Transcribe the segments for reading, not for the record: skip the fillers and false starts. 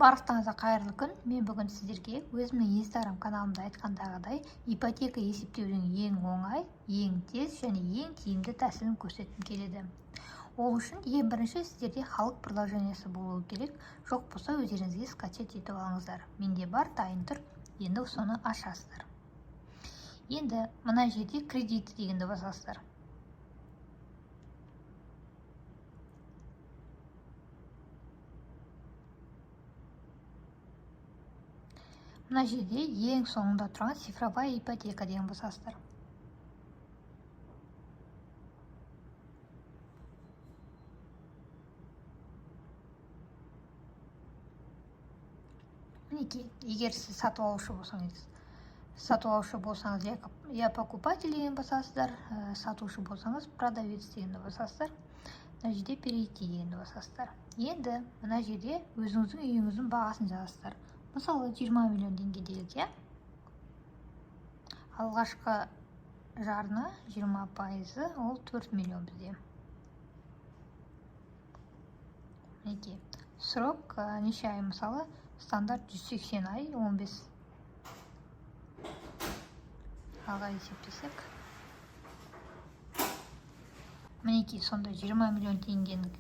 Барлықтарыңызға қайырлы күн. Мен бүгін сіздерге өзімнің Instagram каналымда айтқандағыдай ипотека есептеудің ең оңай, ең тез және ең тиімді тәсілін көрсеткім келеді. Ол үшін ең бірінші сіздерде халық приложениесі болуы керек. Жоқ болса өздеріңізге скачать етіп алыңыздар. Менде бар, дайын тұр. Енді соны ашасыздар. Енді мына жерде кредит дегенді басасыздар. Мына жерде ең соңында тұрған цифровая ипотека деген басасыздар. Мінекей, егер сіз сатып алушы болсаңыз, я покупатель деген басасыздар, сатушы болсаңыз, продавец дегенді басасыздар. Мына жерде перейти дегенді басасыздар. Енді мына жерде өзіңіздің үйіңіздің бағасын жазасыздар. Мысалы 20 миллион теңге делік, алғашқы жарна 20%, ол 4 миллион бізде. Мінекей, срок неше ай, мысалы стандарт 180 ай, 15 алға есептесек. Мінекей, сонда 20 миллион теңгенің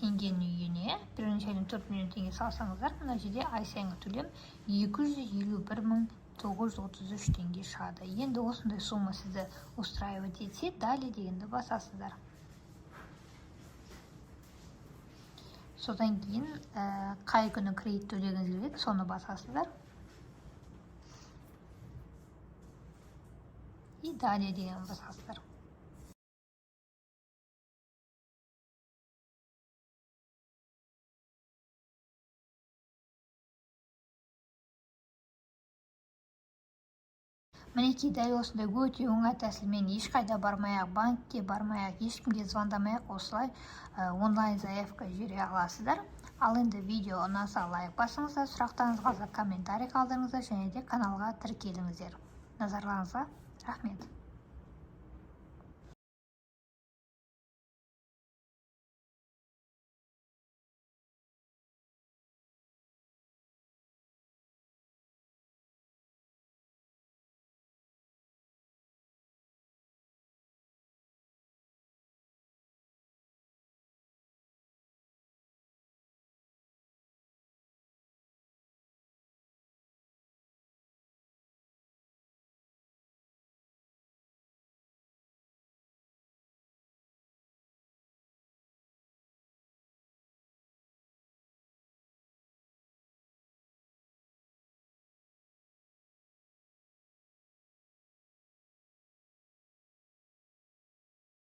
үйіне біріншіден 4 миллион теңге салсаңыздар, мына жерде ай сайынғы төлем 251.933 теңге шығады. Енді осындай сумма сізді устраивать етсе, далее дегенді басасыздар. Содан кейін қай күні кредит төлегіңіз келеді, соны басасыздар. И далее деген басасыздар. Мінекей, дәл осындай өте оңай тәсілмен ешқайда бармай-ақ, банкке бармай-ақ, ешкімге звондамай-ақ осылай онлайн заявка жібере аласыздар. Ал енді видео ұнаса лайк басыңыздар, сұрақтарыңызға комментарий қалдырыңыздар және де каналға тіркеліңіздер. Назарларыңызға рахмет.